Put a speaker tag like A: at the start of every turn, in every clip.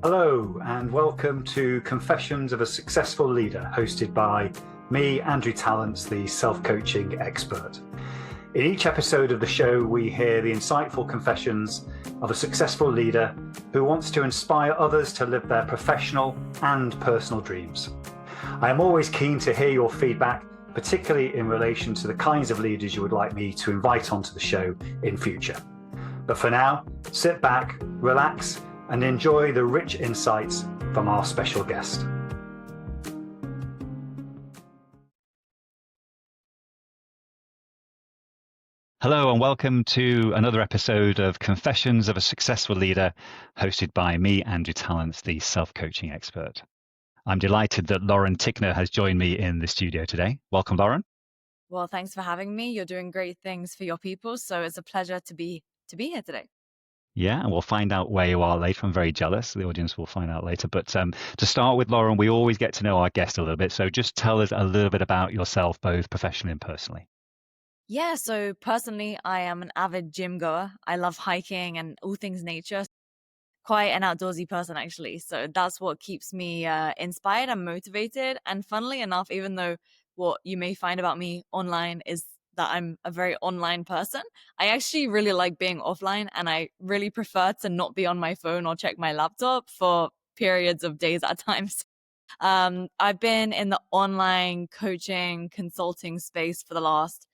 A: Hello, and welcome to Confessions of a Successful Leader, hosted by me, Andrew Tallents, the self-coaching expert. In each episode of the show, we hear the insightful confessions of a successful leader who wants to inspire others to live their professional and personal dreams. I am always keen to hear your feedback, particularly in relation to the kinds of leaders you would like me to invite onto the show in future. But for now, sit back, relax, and enjoy the rich insights from our special guest.
B: Hello and welcome to another episode of Confessions of a Successful Leader, hosted by me, Andrew Tallents, the self-coaching expert. I'm delighted that Lauren Tickner has joined me in the studio today. Welcome, Lauren.
C: Well, thanks for having me. You're doing great things for your people, so it's a pleasure to be here today.
B: Yeah, and we'll find out where you are later. I'm very jealous. The audience will find out later. But to start with, Lauren, we always get to know our guest a little bit. So just tell us a little bit about yourself, both professionally and personally.
C: Yeah, so personally, I am an avid gym goer. I love hiking and all things nature. Quite an outdoorsy person, actually. So that's what keeps me inspired and motivated. And funnily enough, even though what you may find about me online is that I'm a very online person, I actually really like being offline, and I really prefer to not be on my phone or check my laptop for periods of days at times. I've been in the online coaching consulting space for the last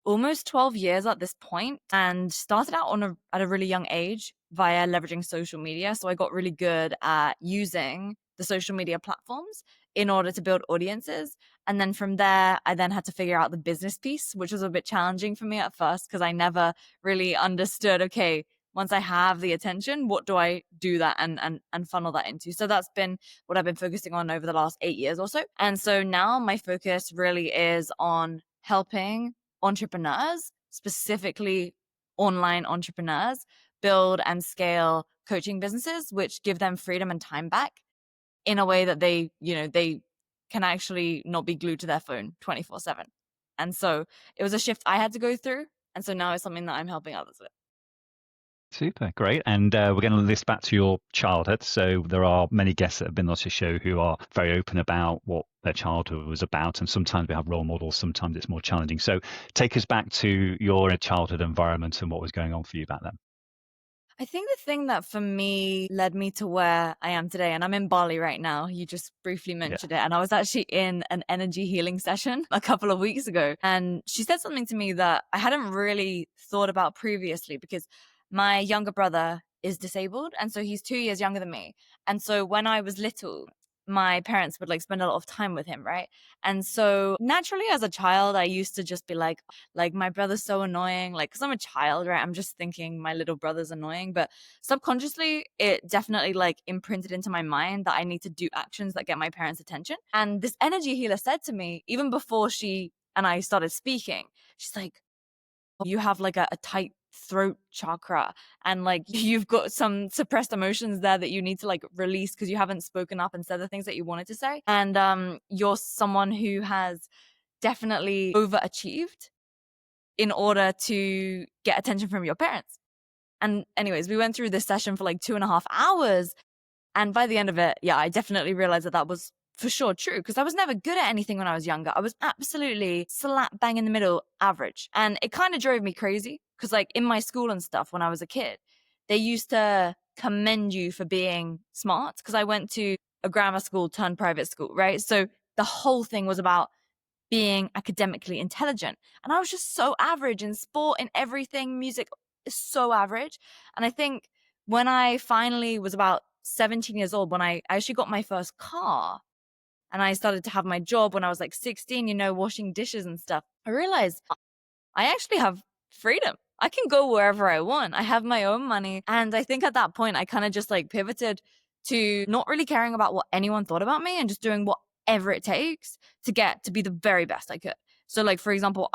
C: almost 12 years at this point, and started out at a really young age via leveraging social media. So I got really good at using the social media platforms in order to build audiences. And then from there, I then had to figure out the business piece, which was a bit challenging for me at first because I never really understood, okay, once I have the attention, what do I do that and funnel that into? So that's been what I've been focusing on over the last 8 years or so. And so now my focus really is on helping entrepreneurs, specifically online entrepreneurs, build and scale coaching businesses, which give them freedom and time back in a way that they can actually not be glued to their phone 24/7. And so it was a shift I had to go through. And so now it's something that I'm helping others with.
B: Super, great. And we're going to list back to your childhood. So there are many guests that have been on the show who are very open about what their childhood was about. And sometimes we have role models, sometimes it's more challenging. So take us back to your childhood environment and what was going on for you back then.
C: I think the thing that for me led me to where I am today, and I'm in Bali right now, you just briefly mentioned it, and I was actually in an energy healing session a couple of weeks ago, and she said something to me that I hadn't really thought about previously, because my younger brother is disabled, and so he's 2 years younger than me. And so when I was little, my parents would spend a lot of time with him, right? And so naturally as a child, I used to just be like my brother's so annoying, because I'm a child, right? I'm just thinking my little brother's annoying, but subconsciously it definitely imprinted into my mind that I need to do actions that get my parents' attention. And this energy healer said to me, even before she and I started speaking, she's like, you have a tight throat chakra, and you've got some suppressed emotions there that you need to release because you haven't spoken up and said the things that you wanted to say. And you're someone who has definitely overachieved in order to get attention from your parents. And anyways, we went through this session for 2.5 hours, and by the end of it, yeah, I definitely realized that was for sure true, because I was never good at anything when I was younger. I was absolutely slap bang in the middle average. And it kind of drove me crazy because in my school and stuff when I was a kid, they used to commend you for being smart, because I went to a grammar school turned private school, right? So the whole thing was about being academically intelligent. And I was just so average in sport, in everything. Music is so average. And I think when I finally was about 17 years old, when I actually got my first car, and I started to have my job when I was 16, washing dishes and stuff, I realized I actually have freedom. I can go wherever I want. I have my own money. And I think at that point, I kind of just pivoted to not really caring about what anyone thought about me and just doing whatever it takes to get to be the very best I could. So for example,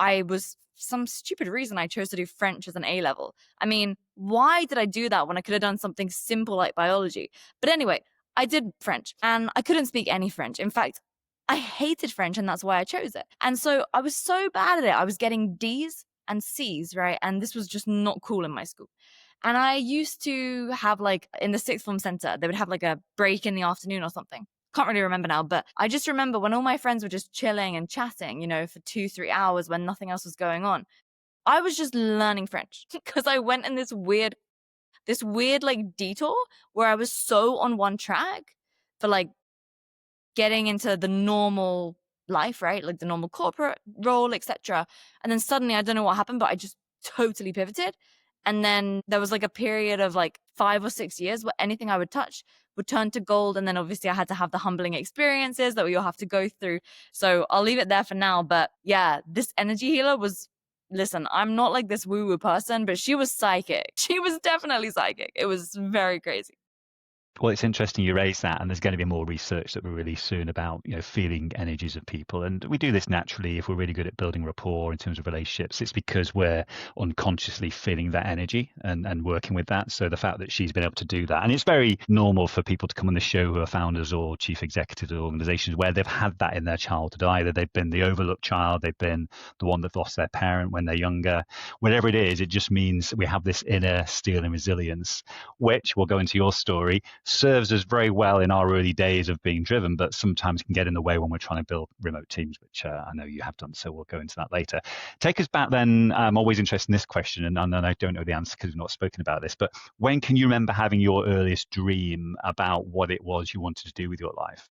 C: some stupid reason I chose to do French as an A level. I mean, why did I do that when I could have done something simple like biology? But anyway, I did French and I couldn't speak any French. In fact, I hated French, and that's why I chose it. And so I was so bad at it. I was getting D's and C's, right? And this was just not cool in my school. And I used to have like in the sixth form center, they would have like a break in the afternoon or something. Can't really remember now, but I just remember when all my friends were just chilling and chatting, for 2-3 hours when nothing else was going on. I was just learning French because I went in this weird like detour where I was so on one track for like getting into the normal life, right? Like the normal corporate role, etc. And then suddenly, I don't know what happened, but I just totally pivoted. And then there was like a period of like 5 or 6 years where anything I would touch would turn to gold. And then obviously I had to have the humbling experiences that we all have to go through. So I'll leave it there for now. But yeah, this energy healer listen, I'm not like this woo-woo person, but she was psychic. She was definitely psychic. It was very crazy.
B: Well, it's interesting you raise that, and there's going to be more research that we release soon about, feeling energies of people. And we do this naturally if we're really good at building rapport in terms of relationships. It's because we're unconsciously feeling that energy and working with that. So the fact that she's been able to do that, and it's very normal for people to come on the show who are founders or chief executives of organizations where they've had that in their childhood. Either they've been the overlooked child, they've been the one that lost their parent when they're younger. Whatever it is, it just means we have this inner steel and resilience, which we'll go into your story, serves us very well in our early days of being driven, but sometimes can get in the way when we're trying to build remote teams, which I know you have done. So we'll go into that later. Take us back then. I'm always interested in this question, and I don't know the answer because we've not spoken about this, but when can you remember having your earliest dream about what it was you wanted to do with your life?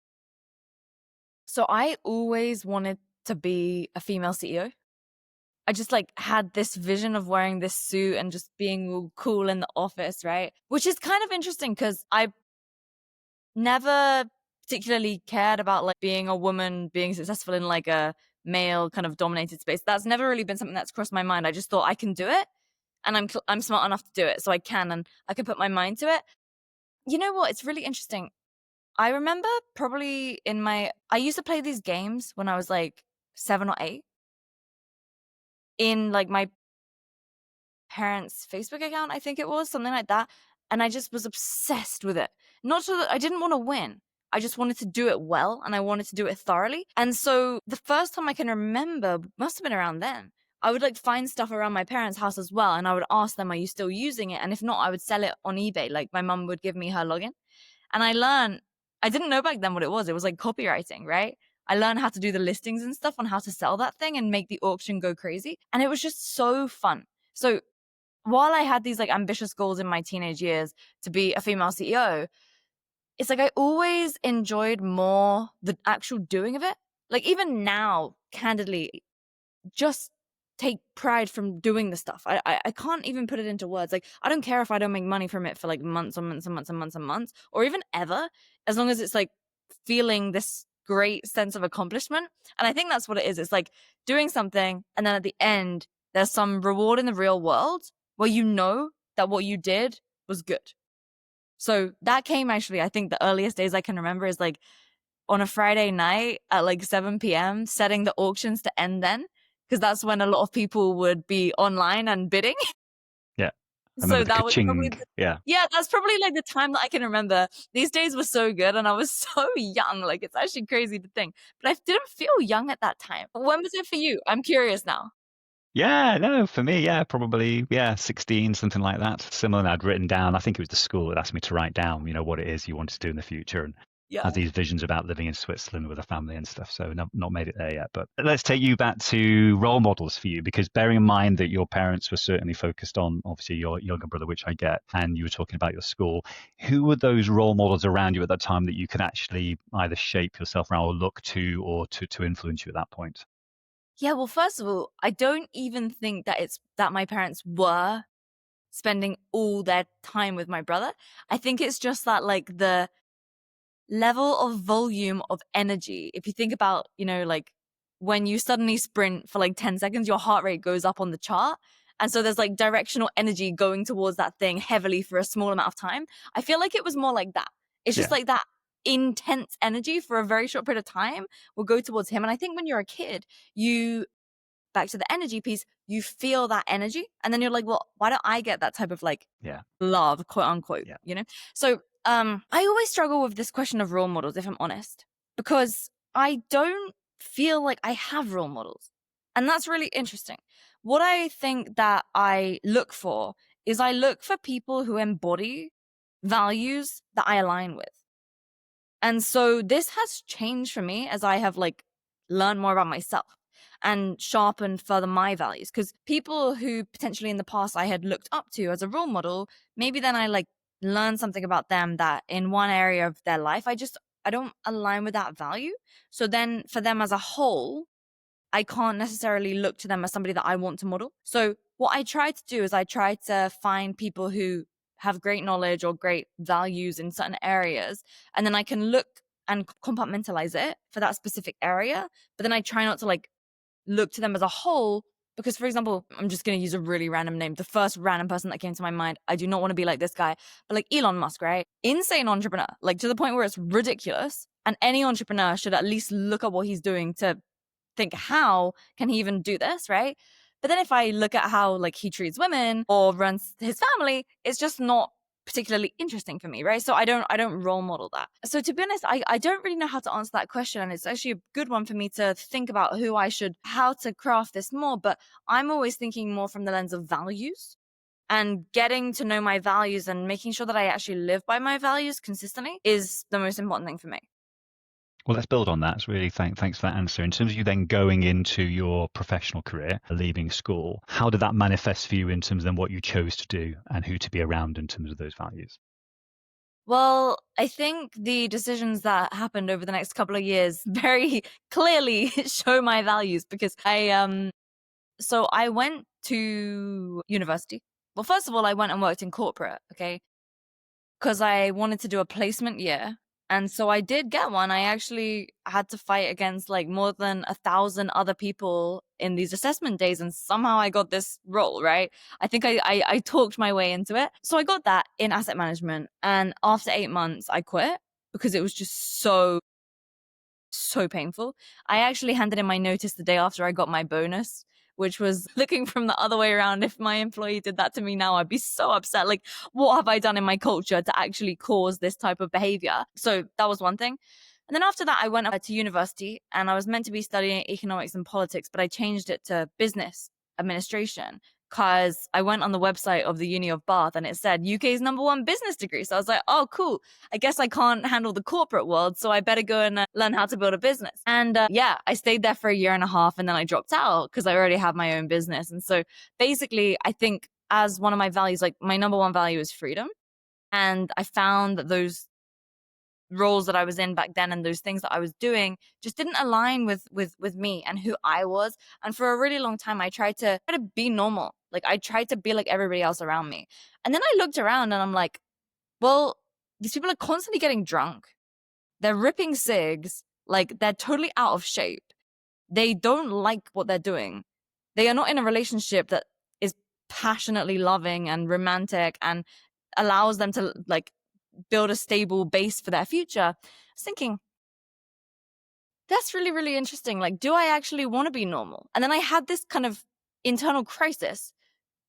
C: So I always wanted to be a female CEO. I just like had this vision of wearing this suit and just being all cool in the office, right? Which is kind of interesting because I never particularly cared about like being a woman, being successful in like a male kind of dominated space. That's never really been something that's crossed my mind. I just thought I can do it, and I'm smart enough to do it, so I can, and I can put my mind to it. You know what? It's really interesting. I remember probably I used to play these games when I was like 7 or 8 in like my parents' Facebook account, I think it was, something like that. And I just was obsessed with it. Not so that I didn't want to win. I just wanted to do it well, and I wanted to do it thoroughly. And so the first time I can remember must have been around then. I would like find stuff around my parents' house as well, and I would ask them, are you still using it? And if not, I would sell it on eBay. Like my mum would give me her login. And I didn't know back then what it was. It was like copywriting, right? I learned how to do the listings and stuff on how to sell that thing and make the auction go crazy. And it was just so fun. So while I had these like ambitious goals in my teenage years to be a female CEO, it's like I always enjoyed more the actual doing of it. Like even now, candidly, just take pride from doing the stuff. I can't even put it into words. Like I don't care if I don't make money from it for like months and months and months and months and months, or even ever, as long as it's like feeling this great sense of accomplishment. And I think that's what it is. It's like doing something, and then at the end, there's some reward in the real world where you know that what you did was good. So that came actually, I think the earliest days I can remember is like on a Friday night at like 7 p.m. setting the auctions to end then, because that's when a lot of people would be online and bidding.
B: Yeah.
C: So that was probably
B: yeah,
C: that's probably like the time that I can remember. These days were so good, and I was so young. Like it's actually crazy to think, but I didn't feel young at that time. When was it for you? I'm curious now.
B: Yeah, no, for me, probably, 16, something like that. Similar, I'd written down, I think it was the school that asked me to write down, what it is you wanted to do in the future, and had these visions about living in Switzerland with a family and stuff. So not made it there yet. But let's take you back to role models for you, because bearing in mind that your parents were certainly focused on, obviously, your younger brother, which I get, and you were talking about your school. Who were those role models around you at that time that you could actually either shape yourself around or look to, or to influence you at that point?
C: Yeah, well, first of all, I don't even think that it's that my parents were spending all their time with my brother. I think it's just that like the level of volume of energy. If you think about, like when you suddenly sprint for like 10 seconds, your heart rate goes up on the chart. And so there's like directional energy going towards that thing heavily for a small amount of time. I feel like it was more like that. It's just like that intense energy for a very short period of time will go towards him. And I think when you're a kid, back to the energy piece, you feel that energy. And then you're like, well, why don't I get that type of like love, quote unquote, So I always struggle with this question of role models, if I'm honest, because I don't feel like I have role models. And that's really interesting. What I think that I look for is I look for people who embody values that I align with. And so this has changed for me as I have like learned more about myself and sharpened further my values. Because people who potentially in the past I had looked up to as a role model, maybe then I like learned something about them that in one area of their life, I don't align with that value. So then for them as a whole, I can't necessarily look to them as somebody that I want to model. So what I try to do is I try to find people who have great knowledge or great values in certain areas, and then I can look and compartmentalize it for that specific area. But then I try not to like look to them as a whole, because for example, I'm just going to use a really random name. The first random person that came to my mind, I do not want to be like this guy, but like Elon Musk, right? Insane entrepreneur, like to the point where it's ridiculous. And any entrepreneur should at least look at what he's doing to think, how can he even do this, right? But then if I look at how like he treats women or runs his family, it's just not particularly interesting for me, right? So I don't role model that. So to be honest, I don't really know how to answer that question, and it's actually a good one for me to think about how to craft this more. But I'm always thinking more from the lens of values, and getting to know my values and making sure that I actually live by my values consistently is the most important thing for me.
B: Well, let's build on that. It's really thanks for that answer. In terms of you then going into your professional career, leaving school, how did that manifest for you in terms of then what you chose to do and who to be around in terms of those values?
C: Well, I think the decisions that happened over the next couple of years very clearly show my values, because so I went to university. Well, first of all, I went and worked in corporate, okay? Because I wanted to do a placement year. And so I did get one. I actually had to fight against like more than 1,000 other people in these assessment days. And somehow I got this role, right? I think I talked my way into it. So I got that in asset management. And after 8 months, I quit because it was just so painful. I actually handed in my notice the day after I got my bonus, which was looking from the other way around. If my employee did that to me now, I'd be so upset. Like, what have I done in my culture to actually cause this type of behavior? So that was one thing. And then after that, I went up to university, and I was meant to be studying economics and politics, but I changed it to business administration because I went on the website of the Uni of Bath and it said UK's #1 business degree. So I was like, oh, cool. I guess I can't handle the corporate world, so I better go and learn how to build a business. And yeah, I stayed there for a year and a half, and then I dropped out because I already have my own business. And so basically, I think as one of my values, like my #1 value is freedom. And I found that those roles that I was in back then and those things that I was doing just didn't align with me and who I was. And for a really long time, I tried to be normal. Like I tried to be like everybody else around me. And then I looked around and I'm like, well, these people are constantly getting drunk. They're ripping cigs. Like they're totally out of shape. They don't like what they're doing. They are not in a relationship that is passionately loving and romantic and allows them to like build a stable base for their future. I was thinking, that's really, really interesting. Like, do I actually want to be normal? And then I had this kind of internal crisis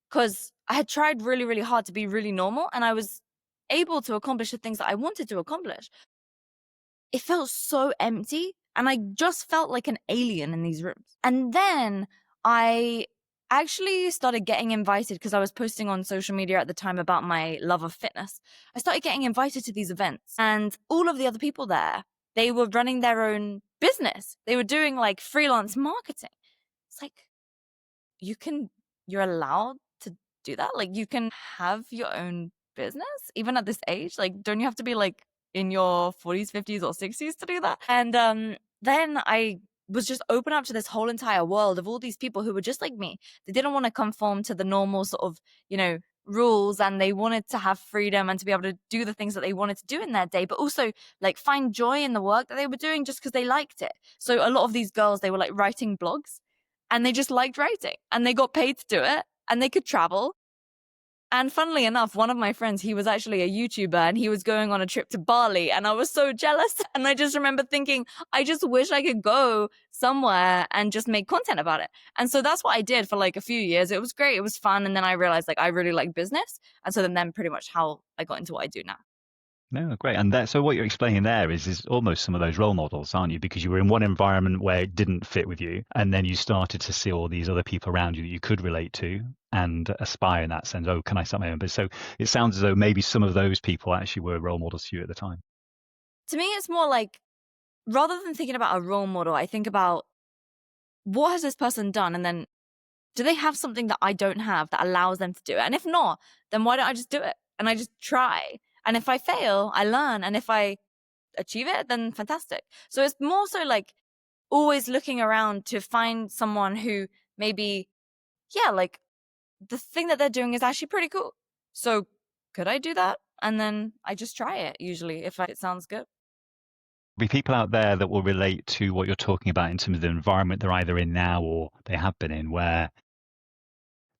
C: because I had tried really, really hard to be really normal, and I was able to accomplish the things that I wanted to accomplish. It felt so empty, and I just felt like an alien in these rooms. And then I actually started getting invited, because I was posting on social media at the time about my love of fitness. I started getting invited to these events, and all of the other people there, they were running their own business. They were doing like freelance marketing. It's like, you're allowed to do that? Like you can have your own business even at this age? Like, don't you have to be like in your 40s, 50s or 60s to do that? And then I was just open up to this whole entire world of all these people who were just like me. They didn't want to conform to the normal sort of, rules, and they wanted to have freedom and to be able to do the things that they wanted to do in their day, but also like find joy in the work that they were doing just because they liked it. So a lot of these girls, they were like writing blogs, and they just liked writing, and they got paid to do it, and they could travel. And funnily enough, one of my friends, he was actually a YouTuber, and he was going on a trip to Bali, and I was so jealous. And I just remember thinking, I just wish I could go somewhere and just make content about it. And so that's what I did for like a few years. It was great. It was fun. And then I realized like I really like business. And so then pretty much how I got into what I do now.
B: No, great. And so what you're explaining there is almost some of those role models, aren't you? Because you were in one environment where it didn't fit with you, and then you started to see all these other people around you that you could relate to, and aspire in that sense. Oh, can I start my own business? So it sounds as though maybe some of those people actually were role models to you at the time.
C: To me, it's more like, rather than thinking about a role model, I think about, what has this person done? And then, do they have something that I don't have that allows them to do it? And if not, then why don't I just do it? And I just try. And if I fail, I learn. And if I achieve it, then fantastic. So it's more so like always looking around to find someone who maybe, yeah, like the thing that they're doing is actually pretty cool. So could I do that? And then I just try it usually if it sounds good.
B: Be people out there that will relate to what you're talking about in terms of the environment they're either in now or they have been in, where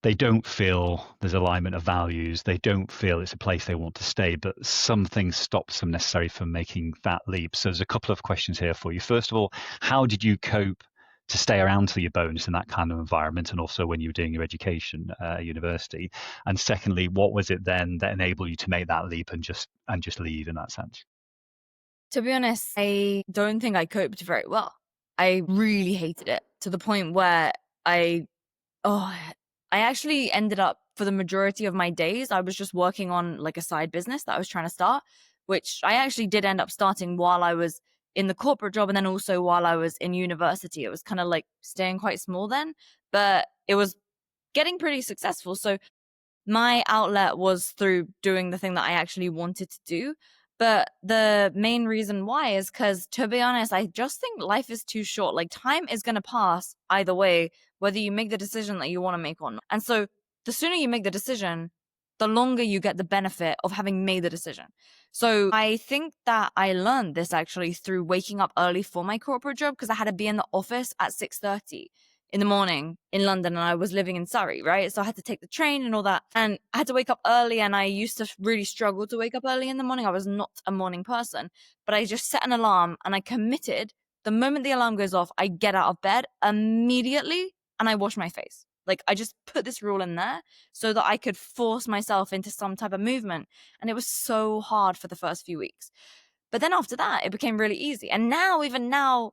B: they don't feel there's alignment of values. They don't feel it's a place they want to stay, but something stops them necessarily from making that leap. So there's a couple of questions here for you. First of all, how did you cope to stay around till your bonus in that kind of environment, and also when you were doing your education at university? And secondly, what was it then that enabled you to make that leap and just leave in that sense?
C: To be honest, I don't think I coped very well. I really hated it to the point where I actually ended up, for the majority of my days, I was just working on like a side business that I was trying to start, which I actually did end up starting while I was in the corporate job, and then also while I was in university. It was kind of like staying quite small then, but it was getting pretty successful. So my outlet was through doing the thing that I actually wanted to do. But the main reason why is because, to be honest, I just think life is too short. Like, time is going to pass either way, whether you make the decision that you want to make or not. And so the sooner you make the decision, the longer you get the benefit of having made the decision. So I think that I learned this actually through waking up early for my corporate job, because I had to be in the office at 6:30 in the morning in London, and I was living in Surrey, right? So I had to take the train and all that, and I had to wake up early, and I used to really struggle to wake up early in the morning. I was not a morning person, but I just set an alarm and I committed. The moment the alarm goes off, I get out of bed immediately and I wash my face. Like, I just put this rule in there so that I could force myself into some type of movement. And it was so hard for the first few weeks. But then after that, it became really easy. And now, even now,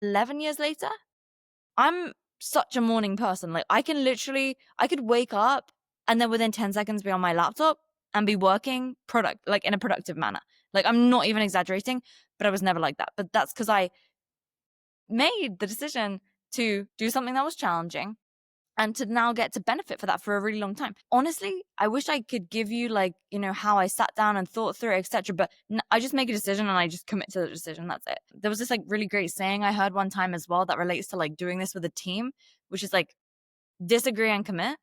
C: 11 years later, I'm such a morning person. Like, I could wake up and then within 10 seconds be on my laptop and be working in a productive manner. Like, I'm not even exaggerating, but I was never like that. But that's because I made the decision to do something that was challenging and to now get to benefit for that for a really long time. Honestly, I wish I could give you how I sat down and thought through it, etc. But I just make a decision and I just commit to the decision. That's it. There was this really great saying I heard one time as well that relates to doing this with a team, which is disagree and commit.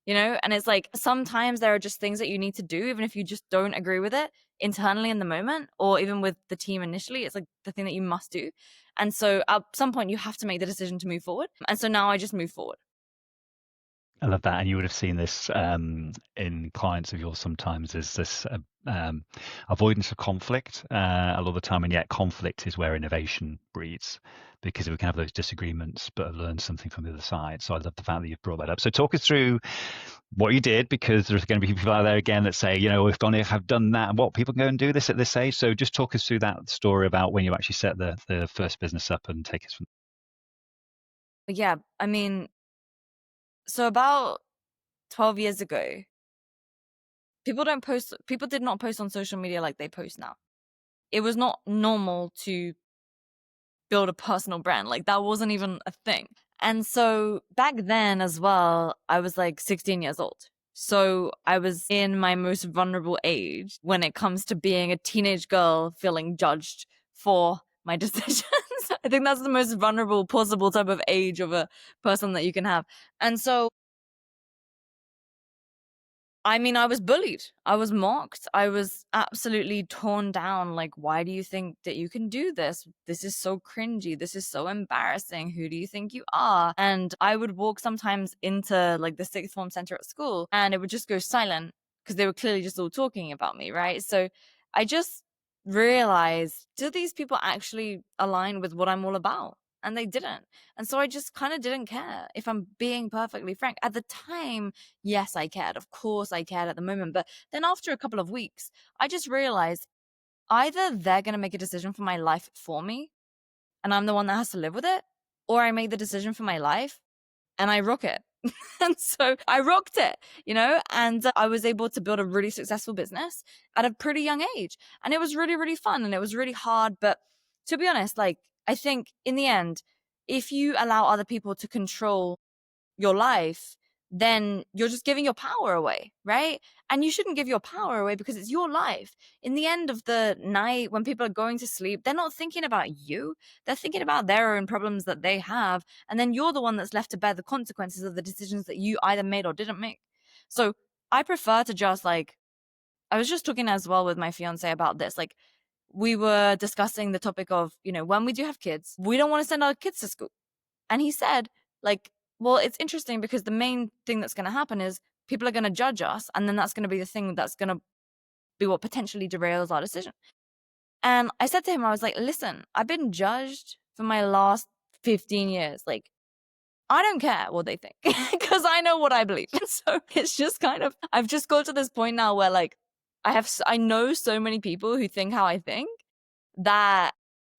C: And it's sometimes there are just things that you need to do, even if you just don't agree with it internally in the moment, or even with the team initially. It's the thing that you must do. And so at some point you have to make the decision to move forward. And so now I just move forward.
B: I love that. And you would have seen this in clients of yours sometimes, is this avoidance of conflict a lot of the time. And yet conflict is where innovation breeds, because we can have those disagreements but learn something from the other side. So I love the fact that you've brought that up. So talk us through what you did, because there's going to be people out there again that say, if I've done that, and what people go and do this at this age. So just talk us through that story about when you actually set the first business up, and take us from.
C: Yeah, I mean, so about 12 years ago, people did not post on social media like they post now. It was not normal to build a personal brand. That wasn't even a thing. And so back then as well, I was 16 years old. So I was in my most vulnerable age when it comes to being a teenage girl feeling judged for my decisions. I think that's the most vulnerable possible type of age of a person that you can have. And so I was bullied. I was mocked. I was absolutely torn down. Why do you think that you can do this? This is so cringy. This is so embarrassing. Who do you think you are? And I would walk sometimes into the sixth form center at school, and it would just go silent because they were clearly just all talking about me, right? So I just realized, do these people actually align with what I'm all about? And they didn't. And so I just kind of didn't care, if I'm being perfectly frank. At the time, yes, I cared. Of course I cared at the moment. But then after a couple of weeks, I just realized either they're going to make a decision for my life for me, and I'm the one that has to live with it, or I make the decision for my life and I rock it And so I rocked it, and I was able to build a really successful business at a pretty young age. And it was really, really fun and it was really hard. But to be honest, like, I think in the end, if you allow other people to control your life, then you're just giving your power away, right? And you shouldn't give your power away because it's your life. In the end of the night, when people are going to sleep, they're not thinking about you. They're thinking about their own problems that they have. And then you're the one that's left to bear the consequences of the decisions that you either made or didn't make. So I prefer to just I was just talking as well with my fiance about this. Like, we were discussing the topic of, when we do have kids, we don't want to send our kids to school. And he said, well, it's interesting because the main thing that's going to happen is people are going to judge us. And then that's going to be the thing that's going to be what potentially derails our decision. And I said to him, I was like, listen, I've been judged for my last 15 years. Like, I don't care what they think because I know what I believe. And so it's just I've just got to this point now where I know so many people who think how I think that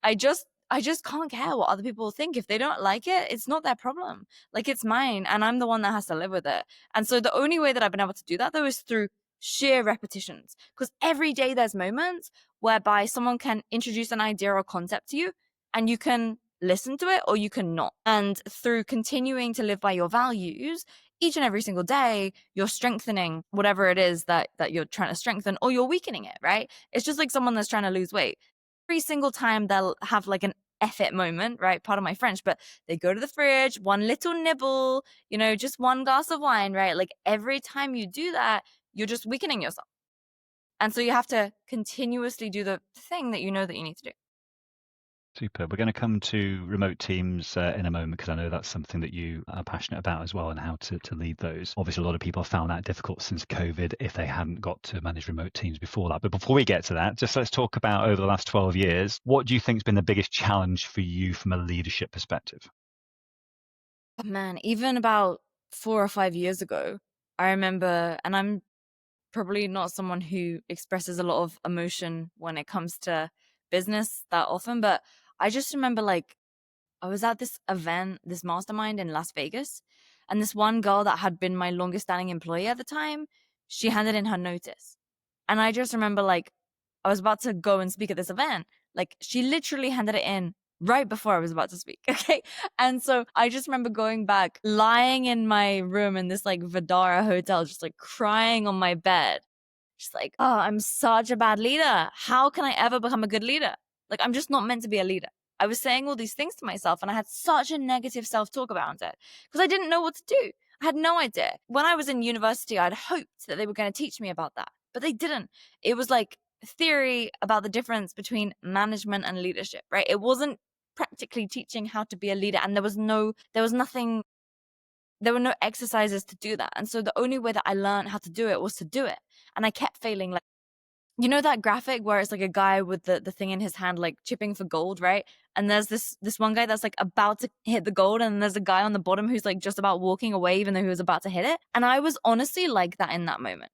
C: I just can't care what other people think. If they don't like it, it's not their problem. Like, it's mine, and I'm the one that has to live with it. And so the only way that I've been able to do that, though, is through sheer repetitions. Because every day there's moments whereby someone can introduce an idea or concept to you, and you can listen to it or you can not. And through continuing to live by your values, each and every single day, you're strengthening whatever it is that you're trying to strengthen, or you're weakening it, right? It's just like someone that's trying to lose weight. Every single time they'll have like an effort moment, right? Pardon my French, but they go to the fridge, one little nibble, just one glass of wine, right? Like, every time you do that, you're just weakening yourself. And so you have to continuously do the thing that you know that you need to do.
B: Super. We're going to come to remote teams in a moment, because I know that's something that you are passionate about as well, and how to lead those. Obviously, a lot of people have found that difficult since COVID if they hadn't got to manage remote teams before that. But before we get to that, just let's talk about over the last 12 years, what do you think has been the biggest challenge for you from a leadership perspective?
C: Oh, man, even about 4 or 5 years ago, I remember, and I'm probably not someone who expresses a lot of emotion when it comes to business that often, but I just remember I was at this event, this mastermind in Las Vegas, and this one girl that had been my longest standing employee at the time, she handed in her notice. And I just remember I was about to go and speak at this event. She literally handed it in right before I was about to speak. Okay. And so I just remember going back, lying in my room in this Vidara hotel, just crying on my bed. Just oh, I'm such a bad leader. How can I ever become a good leader? I'm just not meant to be a leader. I was saying all these things to myself, and I had such a negative self-talk about it because I didn't know what to do. I had no idea. When I was in university, I'd hoped that they were going to teach me about that, but they didn't. It was theory about the difference between management and leadership, right? It wasn't practically teaching how to be a leader, and there was nothing, there were no exercises to do that. And so the only way that I learned how to do it was to do it. And I kept failing. That graphic where it's a guy with the thing in his hand, chipping for gold, right? And there's this one guy that's about to hit the gold, and there's a guy on the bottom who's just about walking away even though he was about to hit it. And I was honestly like that in that moment.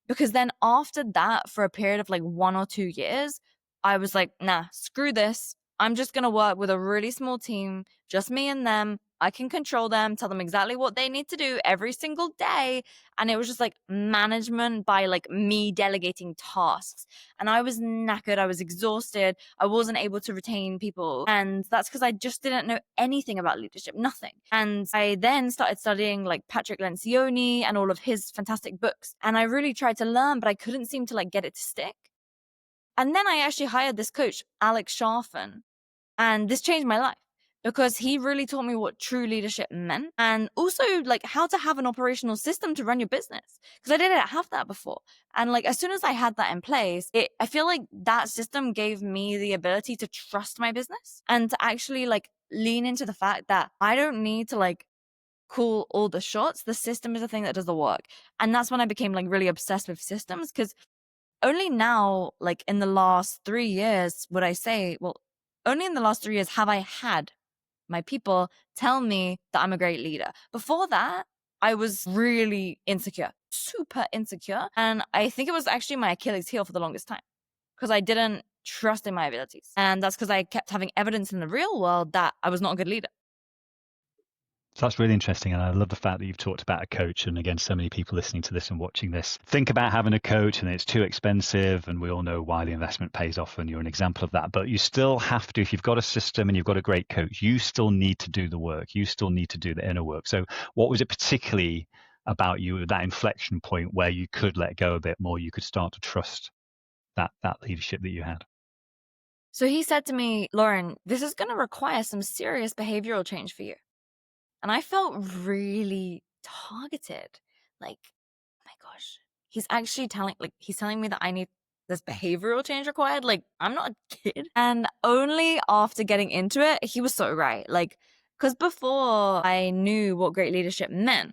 C: Because then after that, for a period of 1 or 2 years, I was like, nah, screw this. I'm just going to work with a really small team, just me and them. I can control them, tell them exactly what they need to do every single day. And it was just management by me delegating tasks. And I was knackered. I was exhausted. I wasn't able to retain people. And that's because I just didn't know anything about leadership, nothing. And I then started studying Patrick Lencioni and all of his fantastic books. And I really tried to learn, but I couldn't seem to get it to stick. And then I actually hired this coach, Alex Sharfen. And this changed my life because he really taught me what true leadership meant, and also how to have an operational system to run your business, because I didn't have that before. And as soon as I had that in place, I feel like that system gave me the ability to trust my business and to actually lean into the fact that I don't need to call all the shots. The system is the thing that does the work. And that's when I became really obsessed with systems, because only now, in the last 3 years, would I say, well, only in the last 3 years have I had my people tell me that I'm a great leader. Before that, I was really insecure, super insecure. And I think it was actually my Achilles heel for the longest time because I didn't trust in my abilities. And that's because I kept having evidence in the real world that I was not a good leader.
B: So that's really interesting. And I love the fact that you've talked about a coach. And again, so many people listening to this and watching this think about having a coach and it's too expensive. And we all know why the investment pays off. And you're an example of that. But you still have to, if you've got a system and you've got a great coach, you still need to do the work. You still need to do the inner work. So what was it particularly about you, that inflection point where you could let go a bit more, you could start to trust that leadership that you had?
C: So he said to me, Lauren, this is going to require some serious behavioral change for you. And I felt really targeted. Like, oh my gosh, he's actually telling me that I need this behavioral change required. Like, I'm not a kid. And only after getting into it, he was so right. Like, because before I knew what great leadership meant,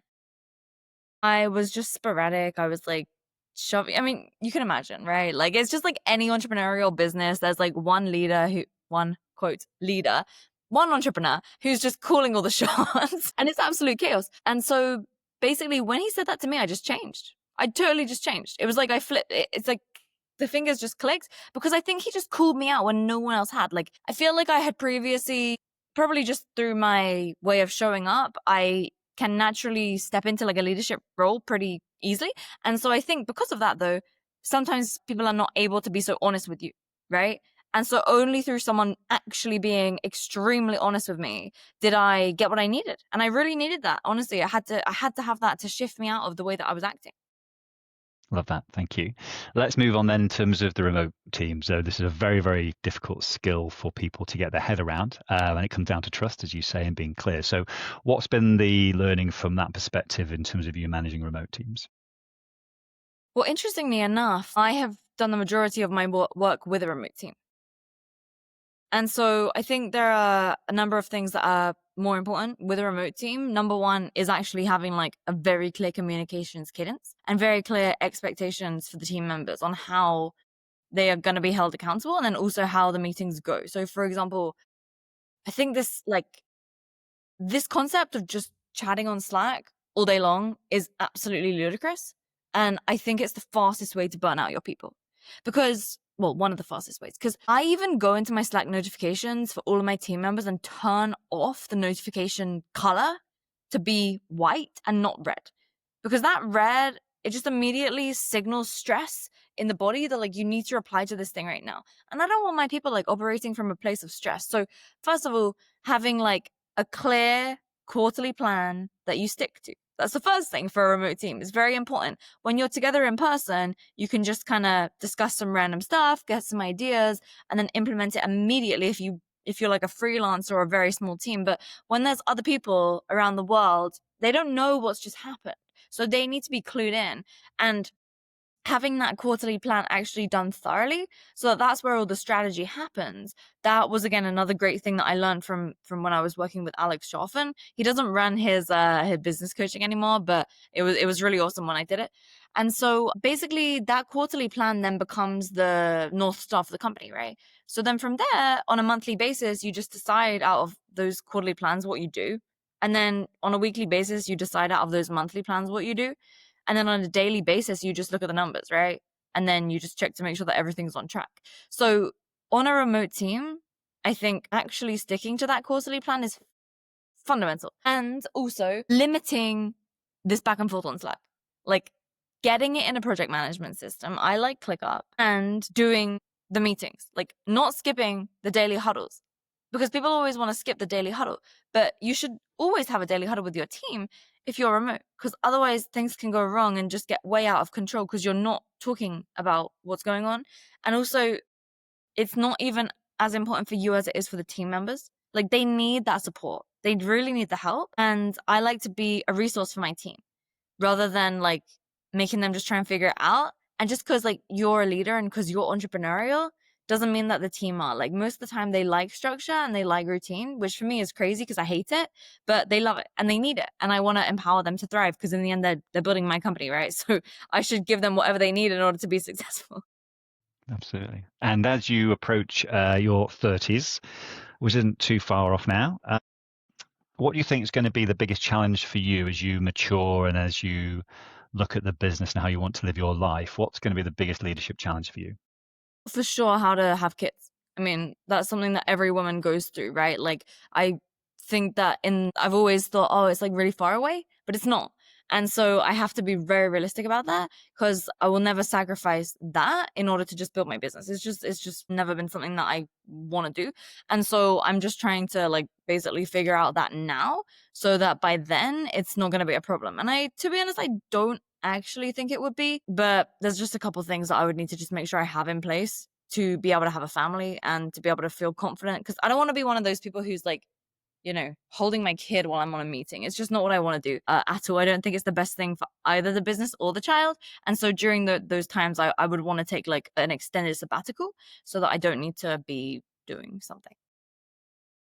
C: I was just sporadic. I was like shoving. I mean, you can imagine, right? Like, it's just like any entrepreneurial business. There's like one leader one quote leader, one entrepreneur who's just calling all the shots, and it's absolute chaos. And so basically, when he said that to me, I just changed. I totally just changed. It was like I flipped. It's like the fingers just clicked, because I think he just called me out when no one else had. Like, I feel like I had previously, probably just through my way of showing up, I can naturally step into like a leadership role pretty easily. And so I think because of that, though, sometimes people are not able to be so honest with you, right? And so only through someone actually being extremely honest with me did I get what I needed. And I really needed that. Honestly, I had to have that to shift me out of the way that I was acting.
B: Love that. Thank you. Let's move on then in terms of the remote team. So this is a very, very difficult skill for people to get their head around. And it comes down to trust, as you say, and being clear. So what's been the learning from that perspective in terms of you managing remote teams?
C: Well, interestingly enough, I have done the majority of my work with a remote team. And so I think there are a number of things that are more important with a remote team. Number one is actually having like a very clear communications cadence and very clear expectations for the team members on how they are going to be held accountable, and then also how the meetings go. So for example, I think this concept of just chatting on Slack all day long is absolutely ludicrous. And I think it's the fastest way to burn out your people, because, well, one of the fastest ways, because I even go into my Slack notifications for all of my team members and turn off the notification color to be white and not red, because that red, it just immediately signals stress in the body that like you need to reply to this thing right now. And I don't want my people like operating from a place of stress. So first of all, having like a clear quarterly plan that you stick to. That's the first thing for a remote team. It's very important. When you're together in person, you can just kind of discuss some random stuff, get some ideas, and then implement it immediately if you're like a freelancer or a very small team. But when there's other people around the world, they don't know what's just happened. So they need to be clued in. And having that quarterly plan actually done thoroughly, so that's where all the strategy happens. That was, again, another great thing that I learned from when I was working with Alex Schaffen. He doesn't run his business coaching anymore, but it was really awesome when I did it. And so basically that quarterly plan then becomes the North Star for the company, right? So then from there, on a monthly basis, you just decide out of those quarterly plans what you do. And then on a weekly basis, you decide out of those monthly plans what you do. And then on a daily basis, you just look at the numbers, right? And then you just check to make sure that everything's on track. So on a remote team, I think actually sticking to that quarterly plan is fundamental. And also limiting this back and forth on Slack. Like getting it in a project management system. I like ClickUp, and doing the meetings, like not skipping the daily huddles, because people always want to skip the daily huddle, but you should always have a daily huddle with your team if you're remote, because otherwise things can go wrong and just get way out of control because you're not talking about what's going on. And also, it's not even as important for you as it is for the team members. Like, they need that support. They really need the help. And I like to be a resource for my team rather than like making them just try and figure it out. And just because like you're a leader and because you're entrepreneurial doesn't mean that the team are. Like, most of the time they like structure and they like routine, which for me is crazy because I hate it, but they love it and they need it. And I want to empower them to thrive, because in the end, they're building my company, right? So I should give them whatever they need in order to be successful.
B: Absolutely. And as you approach your 30s, which isn't too far off now, what do you think is going to be the biggest challenge for you as you mature and as you look at the business and how you want to live your life? What's going to be the biggest leadership challenge for you?
C: For sure, how to have kids. I mean, that's something that every woman goes through, right? Like, I think that I've always thought, oh, it's like really far away, but it's not. And so I have to be very realistic about that, because I will never sacrifice that in order to just build my business. It's just never been something that I want to do. And so I'm just trying to like basically figure out that now, so that by then it's not going to be a problem. And to be honest, I don't actually think it would be, but there's just a couple of things that I would need to just make sure I have in place to be able to have a family and to be able to feel confident. Because I don't want to be one of those people who's like, holding my kid while I'm on a meeting. It's just not what I want to do at all. I don't think it's the best thing for either the business or the child. And so during those times, I would want to take like an extended sabbatical so that I don't need to be doing something.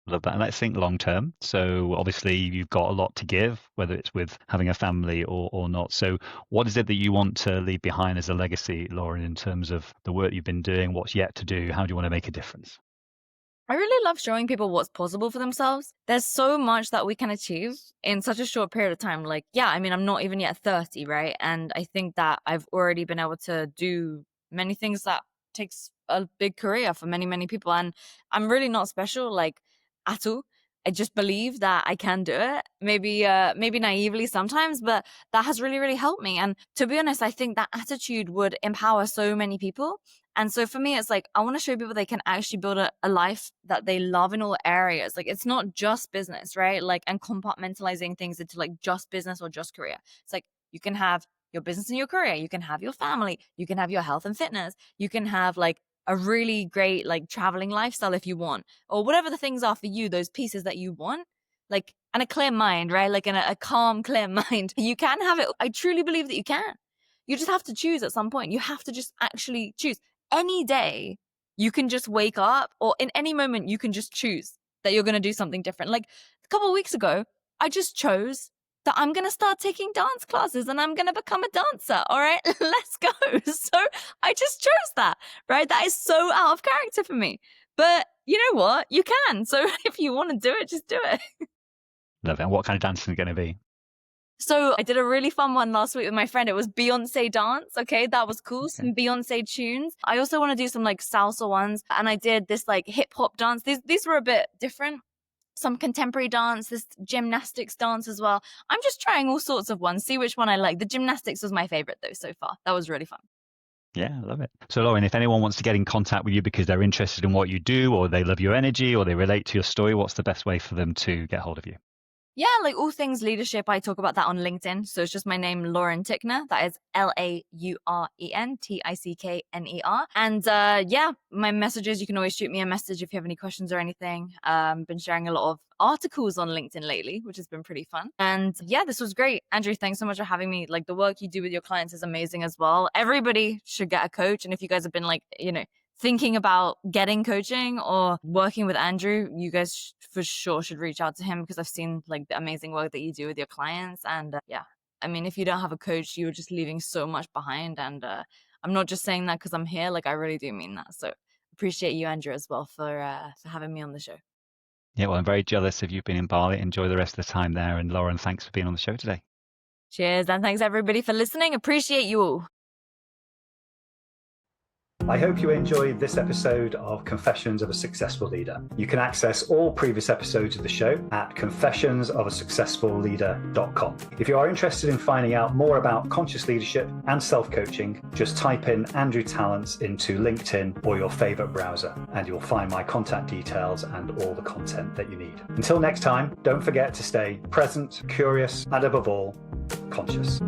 B: Love that. And let's think long term. So obviously you've got a lot to give, whether it's with having a family or not. So what is it that you want to leave behind as a legacy, Lauren, in terms of the work you've been doing, what's yet to do? How do you want to make a difference?
C: I really love showing people what's possible for themselves. There's so much that we can achieve in such a short period of time. Like, yeah, I mean, I'm not even yet 30, right? And I think that I've already been able to do many things that takes a big career for many, many people. And I'm really not special, like, at all. I just believe that I can do it. Maybe naively sometimes, but that has really, really helped me. And to be honest, I think that attitude would empower so many people. And so for me, it's like, I want to show people they can actually build a life that they love in all areas. Like, it's not just business, right? Like, and compartmentalizing things into like just business or just career. It's like, you can have your business and your career. You can have your family. You can have your health and fitness. You can have like a really great like traveling lifestyle if you want, or whatever the things are for you, those pieces that you want, like, and a clear mind, right? Like in a calm, clear mind, you can have it. I truly believe that you can. You just have to choose at some point. You have to just actually choose. Any day you can just wake up, or in any moment you can just choose that you're going to do something different. Like a couple of weeks ago, I just chose that I'm going to start taking dance classes and I'm going to become a dancer. All right, let's go. So I just chose that, right? That is so out of character for me. But you know what? You can. So if you want to do it, just do it.
B: Love it. And what kind of dancing is it going to be?
C: So I did a really fun one last week with my friend. It was Beyonce dance. Okay, that was cool. Some Beyonce tunes. I also want to do some like salsa ones. And I did this like hip hop dance. These were a bit different. Some contemporary dance, this gymnastics dance as well. I'm just trying all sorts of ones, see which one I like. The gymnastics was my favorite though so far. That was really fun.
B: Yeah, I love it. So Lauren, if anyone wants to get in contact with you because they're interested in what you do, or they love your energy, or they relate to your story, what's the best way for them to get hold of you?
C: Yeah, like all things leadership, I talk about that on LinkedIn. So it's just my name, Lauren Tickner. That is LaurenTickner. And yeah, my messages, you can always shoot me a message if you have any questions or anything. Been sharing a lot of articles on LinkedIn lately, which has been pretty fun. And yeah, this was great. Andrew, thanks so much for having me. Like, the work you do with your clients is amazing as well. Everybody should get a coach. And if you guys have been like, thinking about getting coaching or working with Andrew, you guys for sure should reach out to him, because I've seen like the amazing work that you do with your clients. And yeah, I mean, if you don't have a coach, you're just leaving so much behind. And I'm not just saying that because I'm here. Like, I really do mean that. So appreciate you, Andrew, as well for having me on the show.
B: Yeah, well, I'm very jealous of you being in Bali. Enjoy the rest of the time there. And Lauren, thanks for being on the show today.
C: Cheers. And thanks everybody for listening. Appreciate you all.
A: I hope you enjoyed this episode of Confessions of a Successful Leader. You can access all previous episodes of the show at confessionsofasuccessfulleader.com. If you are interested in finding out more about conscious leadership and self-coaching, just type in Andrew Tallents into LinkedIn or your favorite browser, and you'll find my contact details and all the content that you need. Until next time, don't forget to stay present, curious, and above all, conscious.